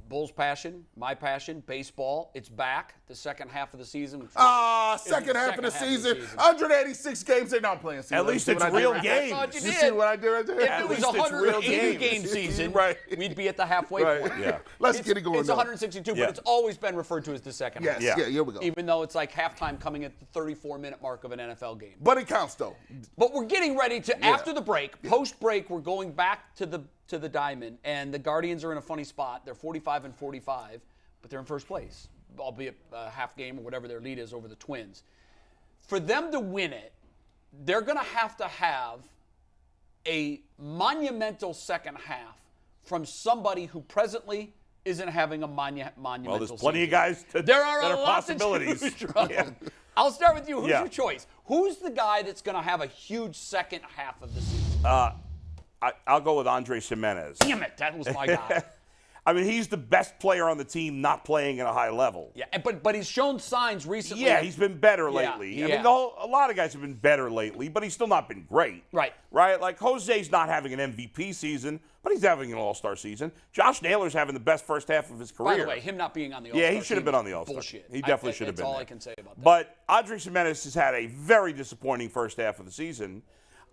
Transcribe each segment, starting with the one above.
Bulls passion, my passion, baseball. It's back. The second half of the season. Second half of the season. 186 games. They're not playing. At least it's real games. You see what I did right there? If it was a 180-game season, right. we'd be at the halfway point. Yeah. Let's get it going. It's 162, but it's always been referred to as the second half. Yeah, here we go. Even though it's like halftime coming at the 34-minute mark of an NFL game. But it counts, though. But we're getting ready to, after the break, post-break, we're going back to the diamond, and the Guardians are in a funny spot. They're 45-45, but they're in first place, albeit a half game or whatever their lead is over the Twins. For them to win it, they're going to have a monumental second half from somebody who presently isn't having a monumental Well, there's plenty of guys there are that a are lot possibilities. To choose from. Yeah. I'll start with you. Who's Yeah. your choice? Who's the guy that's going to have a huge second half of the season? I'll go with Andres Gimenez. Damn it, that was my guy. I mean, he's the best player on the team not playing at a high level. Yeah, but he's shown signs recently. Yeah, he's been better lately. I mean, a lot of guys have been better lately, but he's still not been great. Right. Right? Like, Jose's not having an MVP season, but he's having an all-star season. Josh Naylor's having the best first half of his career. By the way, him not being on the all-star he should have been on the all-star. Bullshit. He definitely should have been. That's all there. I can say about that. But Andres Gimenez has had a very disappointing first half of the season.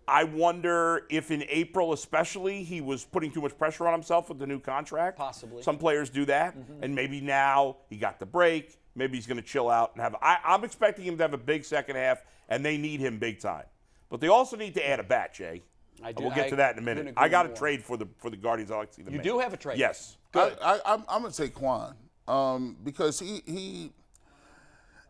I wonder if in April especially he was putting too much pressure on himself with the new contract. Possibly. Some players do that. And maybe now he got the break. Maybe he's going to chill out and have – I'm expecting him to have a big second half, and they need him big time. But they also need to add a bat, Jay. We'll get to that in a minute. I got a trade for the Guardians. I like to see them. You do have a trade? Yes. Good. I'm going to say Quan because he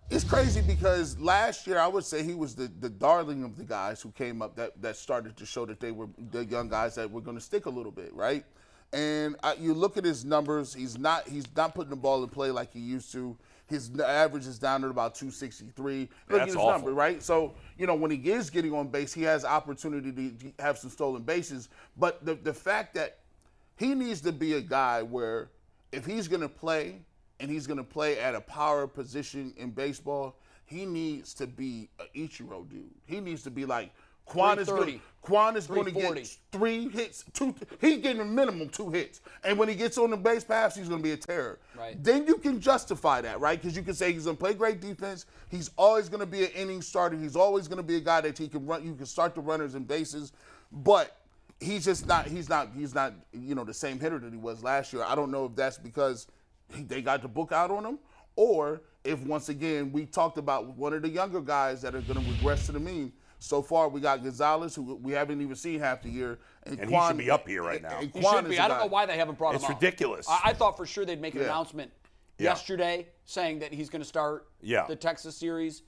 it's crazy because last year I would say he was the darling of the guys who came up that started to show that they were the young guys that were going to stick a little bit, right? And you look at his numbers, he's not putting the ball in play like he used to. His average is down to about 263. Look at his number, right? So, when he is getting on base, he has opportunity to have some stolen bases. But the fact that he needs to be a guy where if he's going to play and he's going to play at a power position in baseball, he needs to be an Ichiro dude. He needs to be like Quan is going to get 3 hits. He's getting a minimum 2 hits. And when he gets on the base paths, he's going to be a terror. Right. Then you can justify that, right? Because you can say he's going to play great defense. He's always going to be an inning starter. He's always going to be a guy that he can run. You can start the runners and bases. But he's just not, he's not, the same hitter that he was last year. I don't know if that's because they got the book out on him, or if, once again, we talked about one of the younger guys that are going to regress to the mean. So far, we got Gonzalez, who we haven't even seen half the year. And he should be up here right now. He should be. I don't know why they haven't brought him up. It's ridiculous. I thought for sure they'd make an announcement yesterday saying that he's going to start the Texas series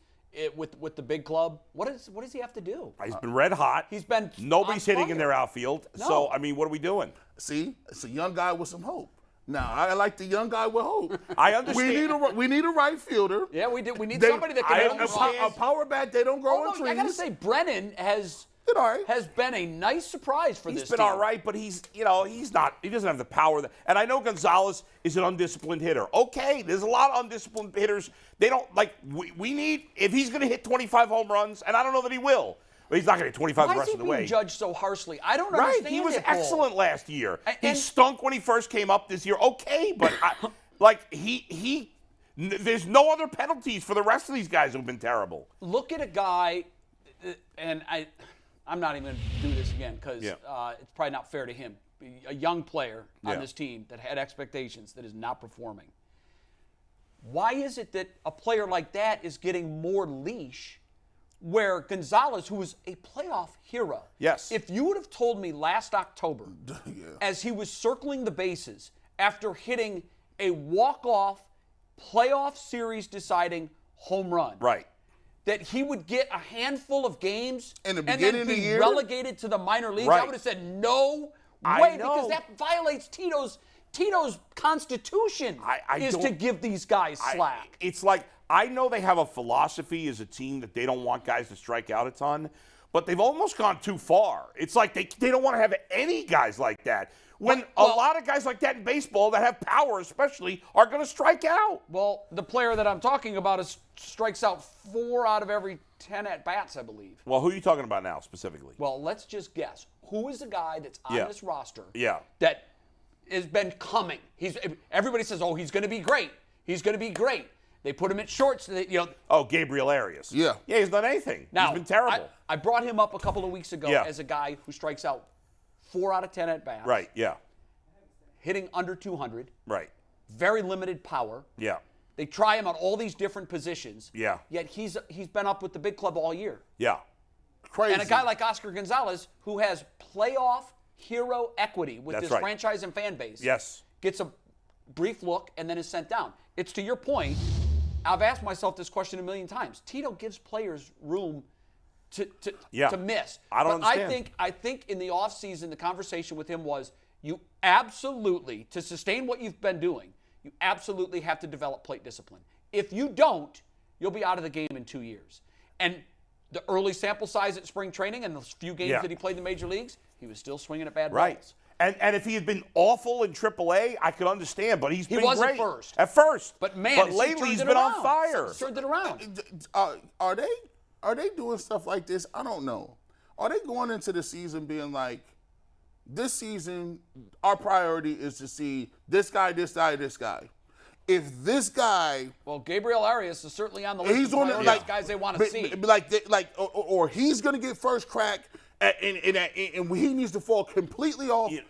with the big club. What does he have to do? He's been red hot. Nobody's hitting in their outfield. No. So, I mean, what are we doing? See, it's a young guy with some hope. Now, I like the young guy with hope. I understand. We need a right fielder. Yeah, we do. We need somebody that can a power bat. They don't grow on trees. I got to say, Brennan has been a nice surprise for this team. He's been all right, but he's not. He doesn't have the power. And I know Gonzalez is an undisciplined hitter. Okay, there's a lot of undisciplined hitters. They don't we need, if he's going to hit 25 home runs, and I don't know that he will. But he's not going to hit 25 the rest of the way. Why is he being judged so harshly? I don't understand. He was excellent last year. He And stunk when he first came up this year. Okay, but there's no other penalties for the rest of these guys who've been terrible. Look at a guy, and I'm not even going to do this again because it's probably not fair to him. A young player on this team that had expectations that is not performing. Why is it that a player like that is getting more leash where Gonzalez, who was a playoff hero, if you would have told me last October, as he was circling the bases after hitting a walk-off playoff series deciding home run, that he would get a handful of games in the beginning and then be of the year? relegated to the minor leagues, I would have said no way, because that violates Tito's constitution is to give these guys slack. It's like, I know they have a philosophy as a team that they don't want guys to strike out a ton, but they've almost gone too far. It's like they don't want to have any guys like that. When a lot of guys like that in baseball that have power especially are going to strike out. Well, the player that I'm talking about strikes out 4 out of every 10 at-bats, I believe. Well, who are you talking about now specifically? Well, let's just guess. Who is the guy that's on this roster that has been coming. Everybody says, "Oh, he's going to be great. He's going to be great." They put him at short. So Gabriel Arias. Yeah. Yeah, he's done anything. Now, he's been terrible. I brought him up a couple of weeks ago as a guy who strikes out 4 out of 10 at bats. Right. Yeah. Hitting under 200. Right. Very limited power. Yeah. They try him on all these different positions. Yeah. Yet he's been up with the big club all year. Yeah. Crazy. And a guy like Oscar Gonzalez, who has playoff hero equity with That's this right. franchise and fan base, Yes. gets a brief look and then is sent down. It's to your point. I've asked myself this question a million times. Tito gives players room to miss. I don't understand. I think in the offseason, the conversation with him was, you absolutely, to sustain what you've been doing, you absolutely have to develop plate discipline. If you don't, you'll be out of the game in 2 years. And the early sample size at spring training and the few games that he played in the major leagues, he was still swinging at bad balls. And if he had been awful in AAA, I could understand, but he was great. at first. But man, lately he's been on fire. Turned it around. Are they doing stuff like this? I don't know. Are they going into the season being like, this season, our priority is to see this guy, this guy, this guy. If this guy, well, Gabriel Arias is certainly on the list he's of on the guys they want to see. Or he's going to get first crack, and he needs to fall completely off. You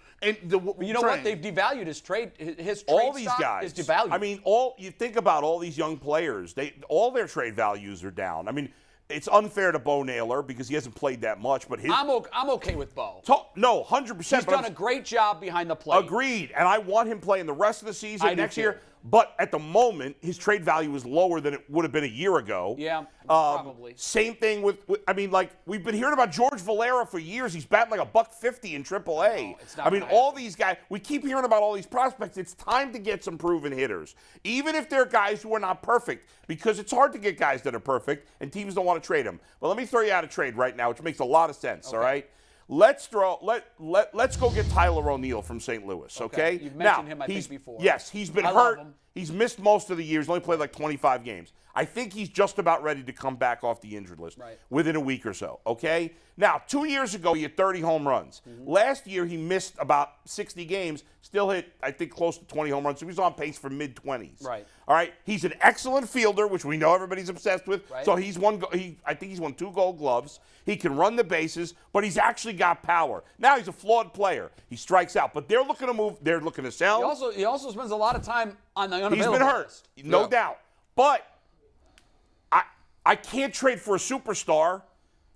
know what? They've devalued his trade. His trade all these stock guys is devalued. I mean, you think about all these young players. All their trade values are down. I mean, it's unfair to Bo Naylor because he hasn't played that much. But I'm okay with Bo. No, 100%. He's done a great job behind the plate. Agreed, and I want him playing the rest of the season next year. Too. But at the moment, his trade value is lower than it would have been a year ago. Yeah, probably. Same thing with we've been hearing about George Valera for years. He's batting like $150 in AAA. No, it's not all these guys, we keep hearing about all these prospects. It's time to get some proven hitters, even if they're guys who are not perfect, because it's hard to get guys that are perfect, and teams don't want to trade them. But let me throw you out a trade right now, which makes a lot of sense. Okay. All right. Let's go get Tyler O'Neill from St. Louis, okay? You've mentioned him, I think, before. Yes, he's been hurt. He's missed most of the year. He's only played like 25 games. I think he's just about ready to come back off the injured list within a week or so, okay? Now, 2 years ago, he had 30 home runs. Mm-hmm. Last year, he missed about 60 games, still hit, I think, close to 20 home runs. So he's on pace for mid-20s. Right. All right? He's an excellent fielder, which we know everybody's obsessed with. Right. So I think he's won 2 Gold Gloves. He can run the bases, but he's actually got power. Now he's a flawed player. He strikes out, but they're looking to move. They're looking to sell. He also spends a lot of time on the unavailable He's been hurt, list. no doubt. But I can't trade for a superstar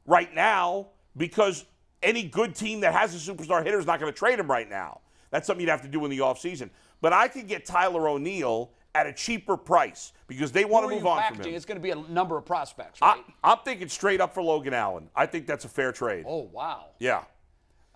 right now because any good team that has a superstar hitter is not going to trade him right now. That's something you'd have to do in the offseason. But I could get Tyler O'Neill at a cheaper price because they want to move on from him. It's going to be a number of prospects, right? I'm thinking straight up for Logan Allen. I think that's a fair trade. Oh, wow. Yeah.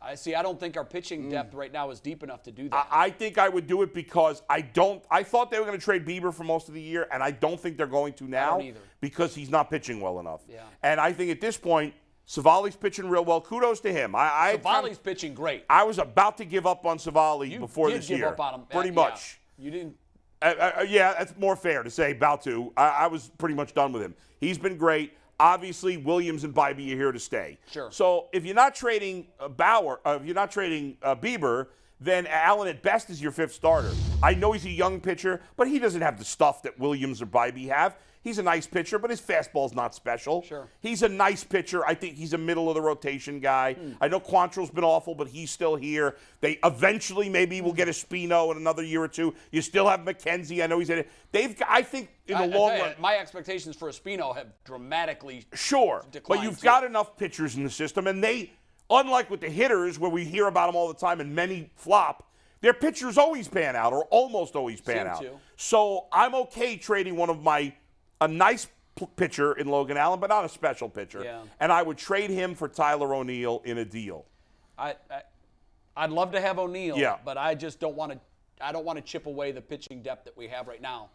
I don't think our pitching depth right now is deep enough to do that. I think I would do it because I thought they were going to trade Bieber for most of the year, and I don't think they're going to now because he's not pitching well enough. Yeah. And I think at this point, Savali's pitching real well. Kudos to him. Savali's pitching great. I was about to give up on Savali before this year. You did give up on him. Pretty much. You didn't. Yeah, that's more fair to say about to. I was pretty much done with him. He's been great. Obviously, Williams and Bybee are here to stay. Sure. So if you're not trading Bieber, then Allen at best is your 5th starter. I know he's a young pitcher, but he doesn't have the stuff that Williams or Bybee have. He's a nice pitcher, but his fastball's not special. Sure. He's a nice pitcher. I think he's a middle-of-the-rotation guy. I know Quantrill's been awful, but he's still here. They eventually maybe will get a Espino in another year or two. You still have McKenzie. I know he's in it. I think in the long run. My expectations for Espino have dramatically declined. But you've got enough pitchers in the system, and they, unlike with the hitters where we hear about them all the time and many flop, their pitchers always pan out or almost always pan out. So I'm okay trading a nice pitcher in Logan Allen, but not a special pitcher. Yeah. And I would trade him for Tyler O'Neill in a deal. I'd love to have O'Neill, but I just don't want to. I don't want to chip away the pitching depth that we have right now.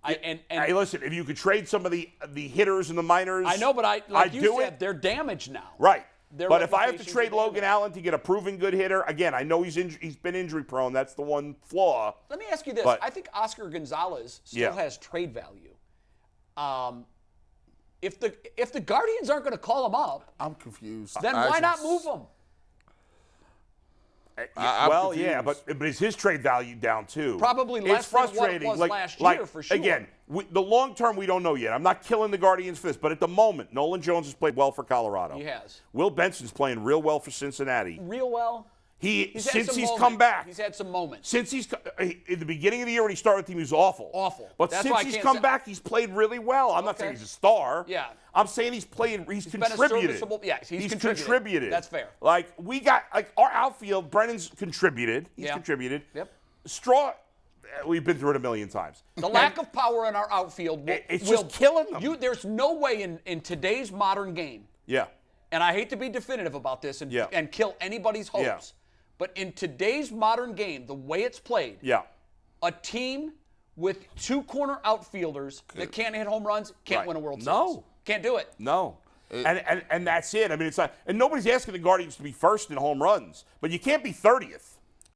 Hey, listen, if you could trade some of the hitters in the minors, I know, but they're damaged now. Right. But if I have to trade Logan Allen to get a proven good hitter, again, I know he's been injury prone. That's the one flaw. Let me ask you this: I think Oscar Gonzalez still has trade value. If the Guardians aren't going to call him up, I'm confused. Then why not move him? I'm yeah, confused. but is his trade value down too? Probably less it's frustrating. than what it was like, last like, year, for sure. Again, the long term we don't know yet. I'm not killing the Guardians for this, but at the moment, Nolan Jones has played well for Colorado. He has. Will Benson's playing real well for Cincinnati. Real well. Since he's come back. He's had some moments. Since in the beginning of the year when he started with the team, he was awful. Awful. But That's since why I he's can't come say- back, he's played really well. I'm not saying he's a star. Yeah. I'm saying he's been a contributed. serviceable- yeah, he's contributed. That's fair. Like we got our outfield. Brennan's contributed. He's Yeah. contributed. Yep. Straw. We've been through it a million times. The lack of power in our outfield It's just killing them. There's no way in today's modern game, Yeah. and I hate to be definitive about this and, Yeah. and kill anybody's hopes, Yeah. but in today's modern game, the way it's played, Yeah. a team with two corner outfielders that can't hit home runs can't Right. win a World Series. No. Can't do it. No. And that's it. I mean, it's like, and nobody's asking the Guardians to be first in home runs, but you can't be 30th.